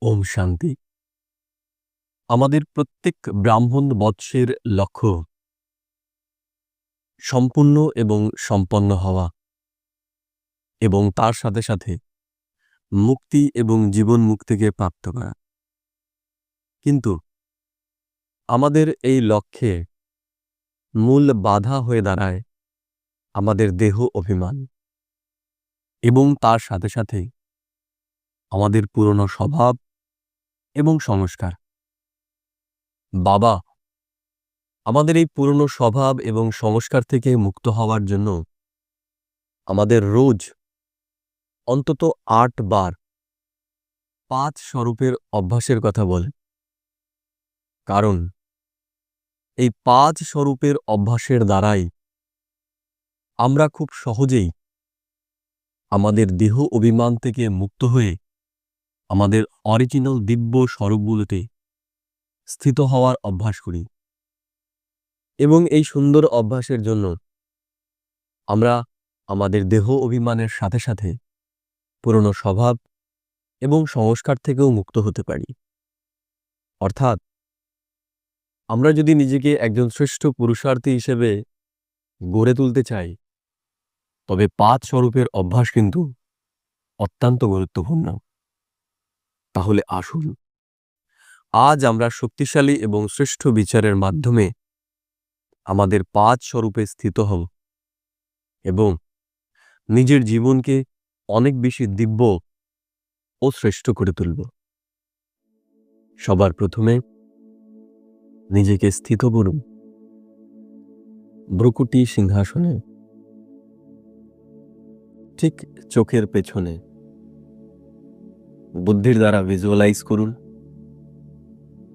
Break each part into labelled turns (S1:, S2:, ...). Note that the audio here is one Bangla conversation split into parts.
S1: ওম শান্তি। আমাদের প্রত্যেক ব্রাহ্মণ বৎসের লক্ষ্য সম্পূর্ণ এবং সম্পন্ন হওয়া এবং তার সাথে সাথে মুক্তি এবং জীবন মুক্তিকে প্রাপ্ত করা। কিন্তু আমাদের এই লক্ষ্যে মূল বাধা হয়ে দাঁড়ায় আমাদের দেহ অভিমান এবং তার সাথে সাথে আমাদের পুরনো স্বভাব এবং সংস্কার। বাবা আমাদের এই পুরনো স্বভাব এবং সংস্কার থেকে মুক্ত হওয়ার জন্য আমাদের রোজ অন্তত ৮ বার ৫ স্বরূপের অভ্যাসের কথা বলে। কারণ এই ৫ স্বরূপের অভ্যাসের দ্বারাই আমরা খুব সহজেই আমাদের দেহ অভিমান থেকে মুক্ত হয়ে আমাদের অরিজিনাল দিব্য স্বরূপগুলোতে স্থিত হওয়ার অভ্যাস করি। এবং এই সুন্দর অভ্যাসের জন্য আমরা আমাদের দেহ অভিমানের সাথে সাথে পুরনো স্বভাব এবং সংস্কার থেকেও মুক্ত হতে পারি। অর্থাৎ আমরা যদি নিজেকে একজন শ্রেষ্ঠ পুরুষার্থী হিসেবে গড়ে তুলতে চাই, তবে ৫ স্বরূপের অভ্যাস কিন্তু অত্যন্ত গুরুত্বপূর্ণ। তাহলে আসুন আজ আমরা শক্তিশালী এবং শ্রেষ্ঠ বিচারের মাধ্যমে আমাদের ৫ স্বরূপে স্থিত হব এবং নিজের জীবনকে অনেক বেশি দিব্য ও শ্রেষ্ঠ করে তুলব। সবার প্রথমে নিজেকে স্থিত করুন ভ্রুকুটি সিংহাসনে, ঠিক চোখের পেছনে। বুদ্ধির দ্বারা ভিজুয়ালাইজ করুন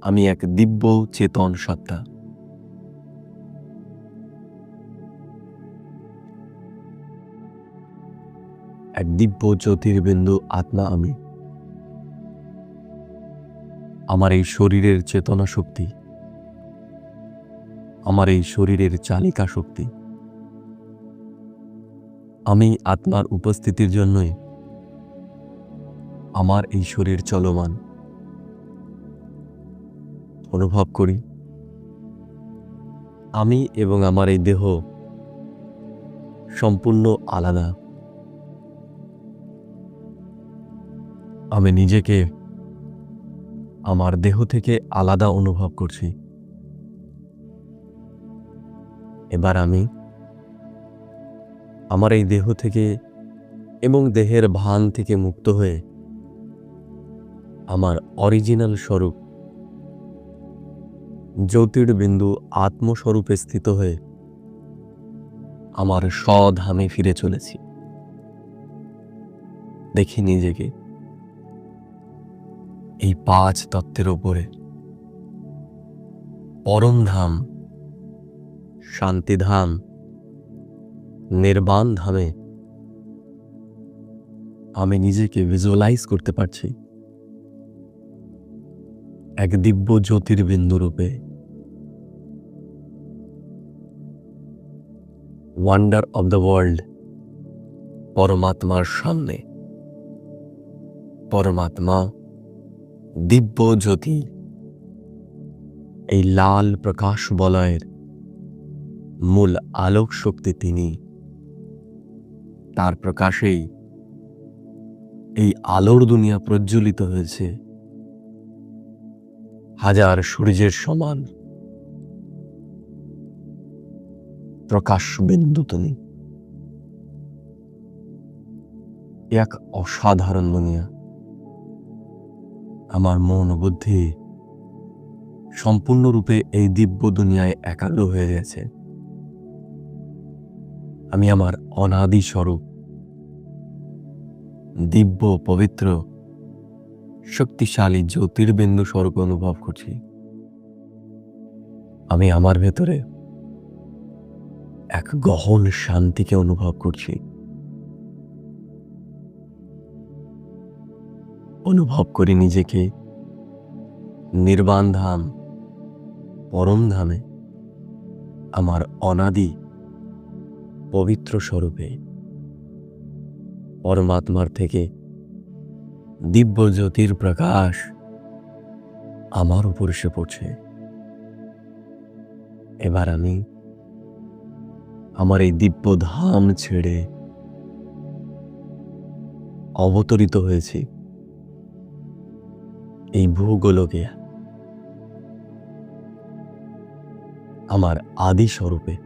S1: আমি এক দিব্য চেতন সত্তা। এক দিব্য জ্যোতির্বিন্দু আত্মা আমি। আমার এই শরীরের চেতনা শক্তি, আমার এই শরীরের চালিকা শক্তি। আমি আত্মার উপস্থিতির জন্যই আমার এই শরীর চলমান। অনুভব করি আমি এবং আমার এই দেহ সম্পূর্ণ আলাদা। আমি নিজেকে আমার দেহ থেকে আলাদা অনুভব করছি। এবার আমি আমার এই দেহ থেকে এবং দেহের ভান থেকে মুক্ত হয়ে আমার অরিজিনাল স্বরূপ জ্যোতির্বিন্দু আত্মস্বরূপে স্থিত হয়ে আমার স্বধামে ফিরে চলেছি। দেখি নিজেকে এই ৫ তত্ত্বের ওপরে পরম ধাম, শান্তিধাম, নির্বাণ ধামে আমি নিজেকে ভিজুয়ালাইজ করতে পারছি এক দিব্য জ্যোতির্বিন্দু রূপে। ওয়ান্ডার অব দ্য ওয়ার্ল্ড, পরমাত্মার সামনে। পরমাত্মা দিব্য জ্যোতি, এই লাল প্রকাশ বলয়ের মূল আলোক শক্তি তিনি। তার প্রকাশেই এই আলোর দুনিয়া প্রজ্বলিত হয়েছে হাজার সূর্যের সমান। প্রকাশ বিন্দু তিনি। এক অসাধারণ দুনিয়া। আমার মন ও বুদ্ধি সম্পূর্ণরূপে এই দিব্য দুনিয়ায় একাগ্র হয়ে গেছে। আমি আমার অনাদি স্বরূপ দিব্য পবিত্র শক্তিশালী জ্যোতির্বিন্দু স্বরূপ অনুভব করছি। আমি আমার ভেতরে এক গহন শান্তিকে অনুভব করছি। অনুভব করি নিজেকে নির্বাণ ধাম, পরম ধামে আমার অনাদি পবিত্র স্বরূপে। পরমাত্মার থেকে দিব্য জ্যোতির প্রকাশ আমার উপর এসে পড়ছে। এবার আমি আমার এই দিব্য ধাম ছেড়ে অবতরিত হয়েছি এই ভূগোলকে আমার আদি স্বরূপে।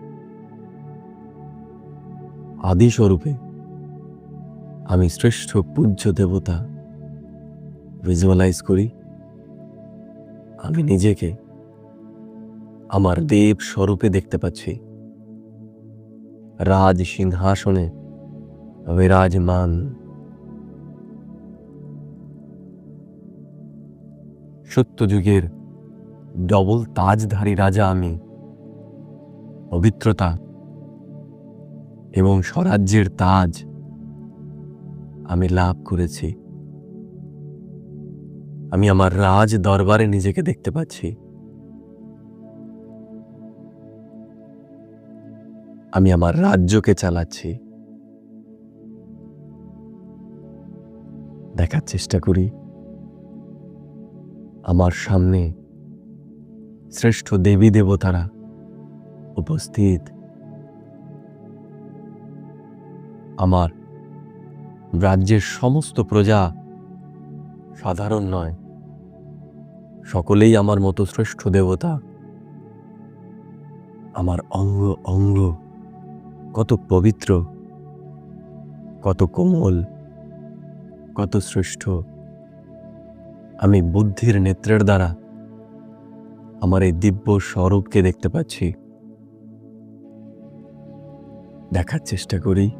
S1: আমি শ্রেষ্ঠ পূজ্য দেবতা ভিজুয়ালাইজ করি। আমি নিজেকে আমার দেব স্বরূপে দেখতে পাচ্ছি, রাজ সিংহাসনে বিরাজমান। সত্যযুগের ডবল তাজধারী রাজা আমি। পবিত্রতা এবং স্বরাজ্যের তাজ আমি লাভ করেছি। আমি আমার রাজ দরবারে নিজেকে দেখতে পাচ্ছি। আমি আমার রাজ্যকে চালাচ্ছি। দেখার চেষ্টা করি আমার সামনে শ্রেষ্ঠ দেবী দেবতারা উপস্থিত। আমার রাজ্যের সমস্ত প্রজা সাধারণ নয়, সকলেই আমার মতো শ্রেষ্ঠ দেবতা। আমার অঙ্গ অঙ্গ কত পবিত্র, কত কোমল, কত শ্রেষ্ঠ। আমি বুদ্ধির নেত্রের দ্বারা আমার এই দিব্য স্বরূপকে দেখতে পাচ্ছি। দেখার চেষ্টা করি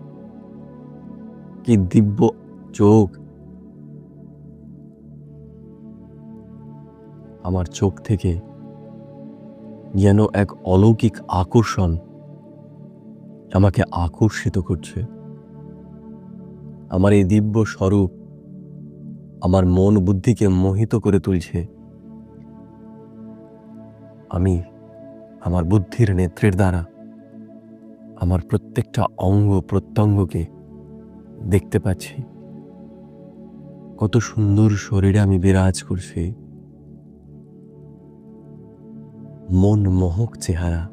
S1: কি দিব্য চোখ। আমার চোখ থেকে যেন এক অলৌকিক আকর্ষণ আমাকে আকর্ষিত করছে। আমার এই দিব্য স্বরূপ আমার মন বুদ্ধিকে মোহিত করে তুলছে। আমি আমার বুদ্ধির নেত্রের দ্বারা আমার প্রত্যেকটা অঙ্গ প্রত্যঙ্গকে দেখতে পাচ্ছি। কত সুন্দর শরীরে আমি বিরাজ করছি। মন মোহক চেহারা।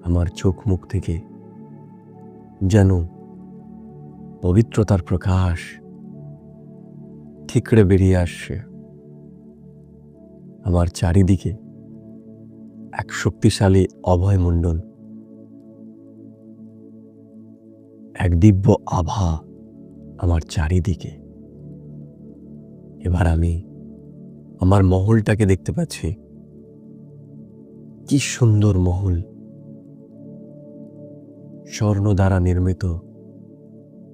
S1: আমার চোখ মুখ থেকে যেন পবিত্রতার প্রকাশ ঠিকরে বেরিয়ে আসছে। আমার চারিদিকে এক শক্তিশালী অভয়মণ্ডল, এক দিব্য আভা আমার চারিদিকে। এবার আমি আমার মহলটাকে দেখতে পাচ্ছি। কি সুন্দর মহল, স্বর্ণ দ্বারা নির্মিত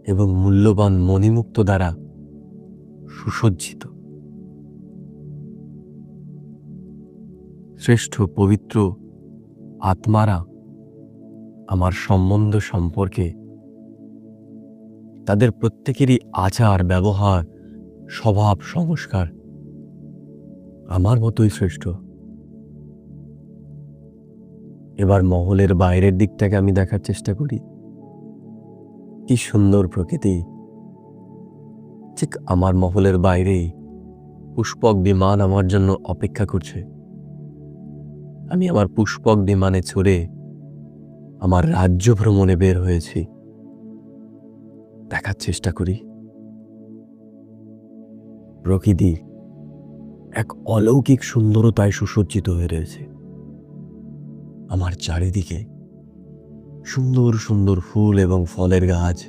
S1: এবং মূল্যবান মণিমুক্ত দ্বারা সুসজ্জিত। শ্রেষ্ঠ পবিত্র আত্মারা আমার সম্বন্ধ সম্পর্কে তাদের প্রত্যেকেরই আচার ব্যবহার স্বভাব সংস্কার আমার মতোই শ্রেষ্ঠ। এবার মহলের বাইরের দিকটাকে আমি দেখার চেষ্টা করি। কি সুন্দর প্রকৃতি। ঠিক আমার মহলের বাইরেই পুষ্পক বিমান আমার জন্য অপেক্ষা করছে। আমি আমার পুষ্পক বিমানে চড়ে আমার রাজ্য ভ্রমণে বের হয়েছি। দেখার চেষ্টা করি প্রকৃতি এক অলৌকিক সুন্দরতায় সুসজ্জিত হয়ে রয়েছে। আমার চারিদিকে সুন্দর সুন্দর ফুল এবং ফলের গাছ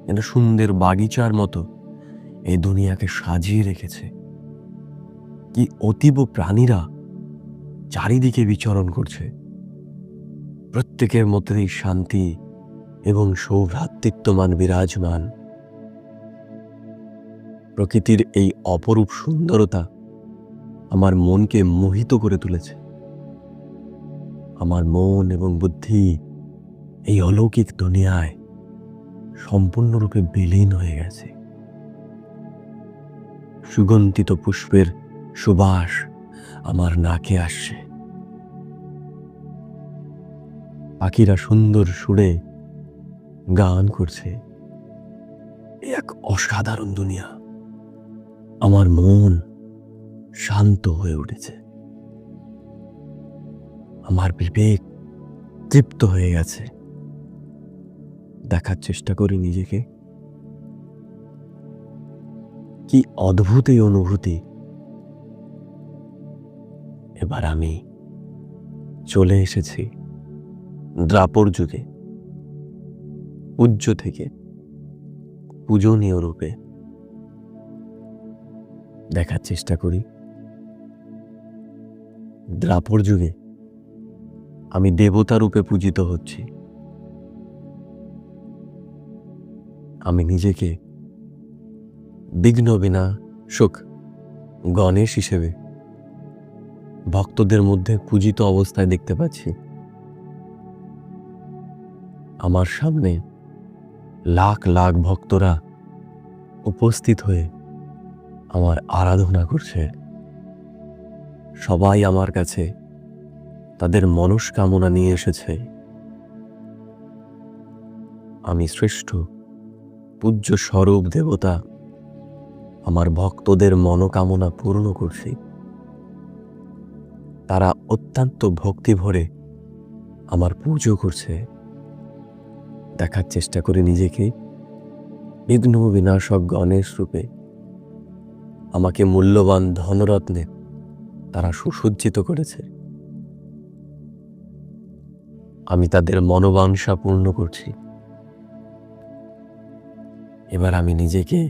S1: যেন সুন্দর বাগিচার মতো এই দুনিয়াকে সাজিয়ে রেখেছে। কি অতীব প্রাণীরা চারিদিকে বিচরণ করছে। প্রত্যেকের মধ্যেই শান্তি এবং সৌভ্রাতৃত্বমান বিরাজমান। প্রকৃতির এই অপরূপ সুন্দরতা আমার মনকে মোহিত করে তুলেছে। আমার মন এবং বুদ্ধি এই অলৌকিক দুনিয়ায় সম্পূর্ণরূপে বিলীন হয়ে গেছে। সুগন্ধিত পুষ্পের সুবাস আমার নাকে আসছে। পাখিরা সুন্দর সুরে গান করছে। এক অসাধারণ দুনিয়া। আমার মন শান্ত হয়ে উঠেছে, আমার বিবেক তৃপ্ত হয়ে গেছে। দেখার চেষ্টা করি নিজেকে, কি অদ্ভুত এই অনুভূতি। এবার আমি চলে এসেছি দ্রাপর যুগে, পূজ্য থেকে পূজনীয় রূপে। দেখার চেষ্টা করি, দ্রাপর যুগে আমি দেবতা রূপে পূজিত হচ্ছি। আমি নিজেকে বিঘ্ন বিনাশক গণেশ হিসেবে ভক্তদের মধ্যে পূজিত অবস্থায় দেখতে পাচ্ছি। আমার সামনে লাখ লাখ ভক্তরা উপস্থিত হয়ে আমার আরাধনা করছে। সবাই আমার কাছে তাদের মনস্কামনা নিয়ে এসেছে। আমি শ্রেষ্ঠ পূজ্য স্বরূপ দেবতা আমার ভক্তদের মনোকামনা পূর্ণ করছি। তারা অত্যন্ত ভক্তি ভরে আমার পুজো করছে। দেখার চেষ্টা করি নিজেকে বিঘ্ন বিনাশক গণেশ রূপে। আমাকে মূল্যবান ধনরত্নে তারা সুসজ্জিত করেছে। আমি তাদের মনোবাঞ্ছা পূর্ণ করছি। এবার আমি নিজেকে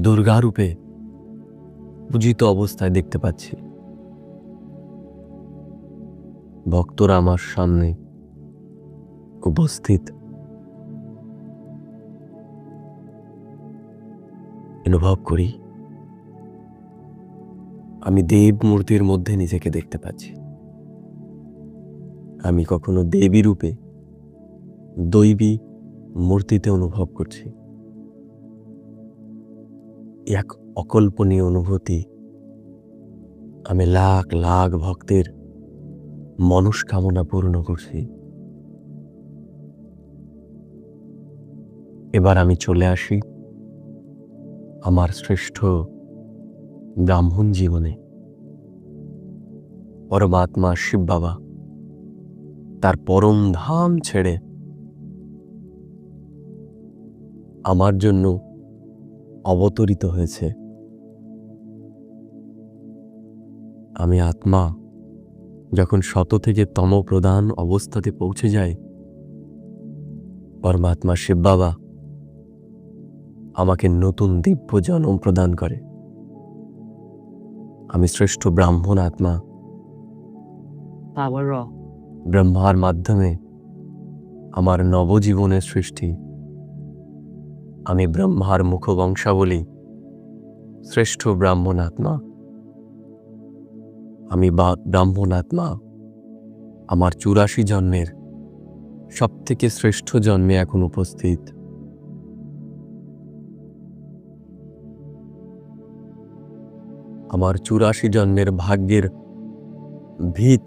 S1: দুর্গা রূপে পূজিত অবস্থায় দেখতে পাচ্ছি। ভক্তরা আমার সামনে উপস্থিত। অনুভব করি আমি দেব মূর্তির মধ্যে নিজেকে দেখতে পাচ্ছি। আমি কখনো দেবী রূপে দৈবী মূর্তিতে অনুভব করছি। এক অকল্পনীয় অনুভূতি। আমি লাখ লাখ ভক্তের মনস্কামনা পূর্ণ করছি। এবার আমি চলে আসি আমার শ্রেষ্ঠ ব্রাহ্মণ জীবনে। পরমাত্মা শিব বাবা তার পরম ধাম ছেড়ে আমার জন্য অবতরিত হয়েছে। আমি আত্মা যখন শত থেকে তম প্রধান অবস্থাতে পৌঁছে যায়, পরমাত্মা শিব বাবা আমাকে নতুন দিব্য জন্ম প্রদান করে। আমি শ্রেষ্ঠ ব্রাহ্মণ আত্মা। ব্রহ্মার মাধ্যমে আমার নবজীবনের সৃষ্টি। আমি ব্রহ্মার মুখবংশাবলী, শ্রেষ্ঠ ব্রাহ্মণ আত্মা। আমি ব্রাহ্মণ আত্মা আমার 84 জন্মের সব থেকে শ্রেষ্ঠ জন্মে এখন উপস্থিত। আমার 84 জন্মের ভাগ্যের ভিত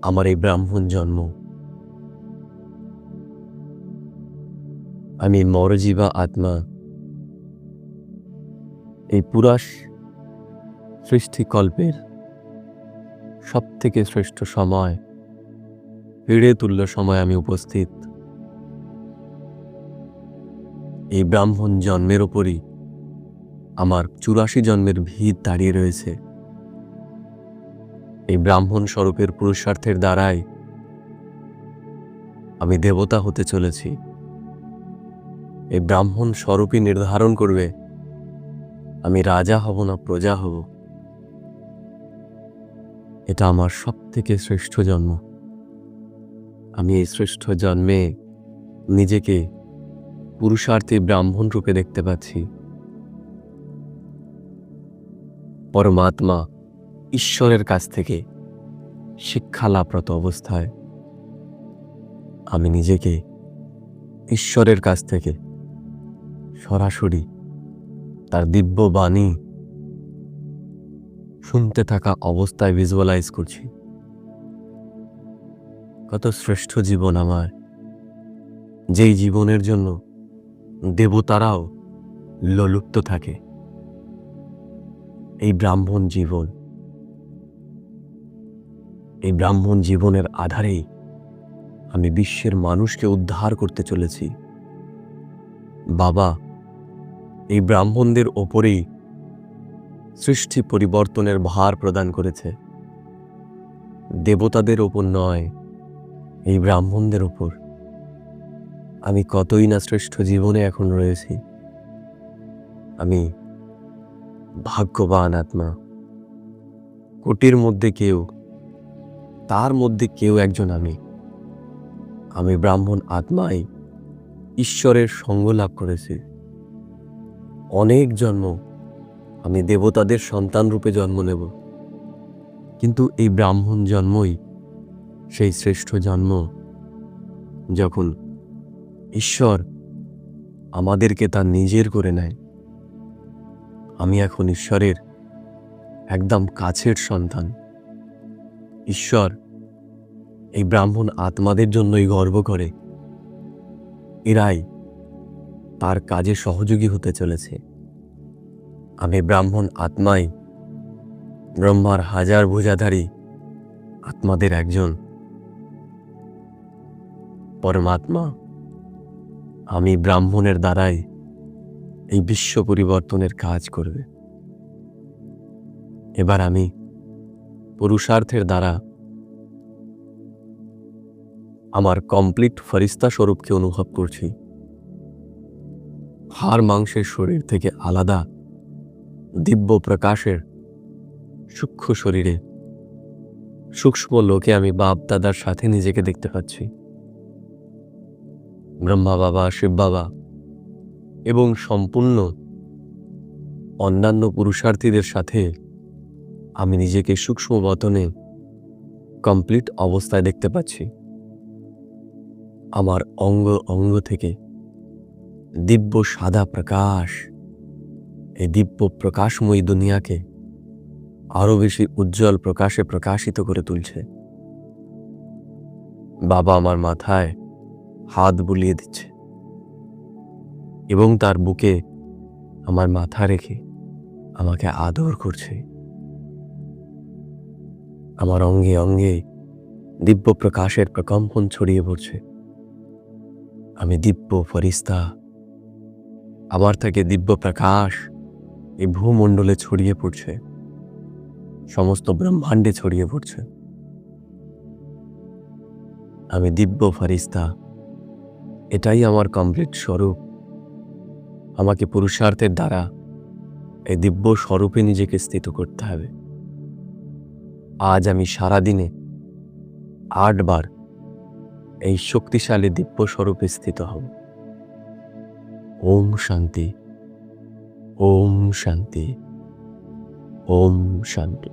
S1: আমার এই ব্রাহ্মণ জন্ম। আমি মরজীবা আত্মা। এই পুরা সৃষ্টিকল্পের সব থেকে শ্রেষ্ঠ সময়, হিড়ে তুল্য সময় আমি উপস্থিত। এই ব্রাহ্মণ জন্মের ওপরই আমার 84 জন্মের ভিত দাঁড়িয়ে রয়েছে। এই ব্রাহ্মণ স্বরূপের পুরুষার্থের দ্বারাই আমি দেবতা হতে চলেছি। এই ব্রাহ্মণ স্বরূপই নির্ধারণ করবে আমি রাজা হব না প্রজা হব। এটা আমার সব থেকে শ্রেষ্ঠ জন্ম। আমি এই শ্রেষ্ঠ জন্মে নিজেকে পুরুষার্থী ব্রাহ্মণ রূপে দেখতে পাচ্ছি। পরমাত্মা ঈশ্বরের কাছ থেকে শিক্ষা লাভরত অবস্থায় আমি নিজেকে ঈশ্বরের কাছ থেকে সরাসরি তার দিব্য বাণী শুনতে থাকা অবস্থায় ভিজুয়ালাইজ করছি। কত শ্রেষ্ঠ জীবন আমার, যেই জীবনের জন্য দেবতারাও লোলুপ্ত থাকে। এই ব্রাহ্মণ জীবন, এই ব্রাহ্মণ জীবনের আধারেই আমি বিশ্বের মানুষকে উদ্ধার করতে চলেছি। বাবা এই ব্রাহ্মণদের ওপরেই সৃষ্টি পরিবর্তনের ভার প্রদান করেছে, দেবতাদের ওপর নয়, এই ব্রাহ্মণদের ওপর। আমি কতই না শ্রেষ্ঠ জীবনে এখন রয়েছি। আমি ভাগ্যবান আত্মা, কোটির মধ্যে কেউ, তার মধ্যে কেউ একজন আমি ব্রাহ্মণ আত্মাই ঈশ্বরের সঙ্গ লাভ করেছি। অনেক জন্ম আমি দেবতাদের সন্তান রূপে জন্ম নেব, কিন্তু এই ব্রাহ্মণ জন্মই সেই শ্রেষ্ঠ জন্ম, যখন ঈশ্বর আমাদেরকে তার নিজের করে নেয়। আমি এখন ঈশ্বরের একদম কাছের সন্তান। ঈশ্বর এই ব্রাহ্মণ আত্মাদের জন্যই গর্ব করে, এরাই তার কাজে সহযোগী হতে চলেছে। আমি ব্রাহ্মণ আত্মাই ব্রহ্মার হাজার ভুজাধারী আত্মাদের একজন। পরমাত্মা আমি ব্রাহ্মণের দ্বারাই এই বিশ্ব পরিবর্তনের কাজ করবে। এবার আমি পুরুষার্থের দ্বারা আমার কমপ্লিট ফরিস্তা স্বরূপকে অনুভব করছি। হাড় মাংসের শরীর থেকে আলাদা দিব্য প্রকাশের সূক্ষ্ম শরীরে সূক্ষ্ম লোকে আমি বাপ দাদার সাথে নিজেকে দেখতে পাচ্ছি। ব্রহ্মা বাবা, শিব বাবা এবং সম্পূর্ণ অন্যান্য পুরুষার্থীদের সাথে আমি নিজেকে সূক্ষ্ম বতনে কমপ্লিট অবস্থায় দেখতে পাচ্ছি। আমার অঙ্গ অঙ্গ থেকে দিব্য সাদা প্রকাশ এই দিব্য প্রকাশময়ী দুনিয়াকে আরো বেশি উজ্জ্বল প্রকাশে প্রকাশিত করে তুলছে। বাবা আমার মাথায় হাত বুলিয়ে দিচ্ছে এবং তার বুকে আমার মাথা রেখে আমাকে আদর করছে। আমার অঙ্গে অঙ্গে দিব্য প্রকাশের প্রকম্পন ছড়িয়ে পড়ছে। আমি দিব্য ফরিস্তা, আমার থেকে দিব্য প্রকাশ এই ভূমণ্ডলে ছড়িয়ে পড়ছে, সমস্ত ব্রহ্মাণ্ডে ছড়িয়ে পড়ছে। আমি দিব্য ফরিস্তা, এটাই আমার কমপ্লিট স্বরূপ। আমাকে পুরুষার্থের দ্বারা এই দিব্য স্বরূপে নিজেকে স্থিত করতে হবে। আজ আমি সারাদিনে 8 বার এই শক্তিশালী দিব্য স্বরূপে স্থিত হব। ওম শান্তি, ওম শান্তি, ওম শান্তি।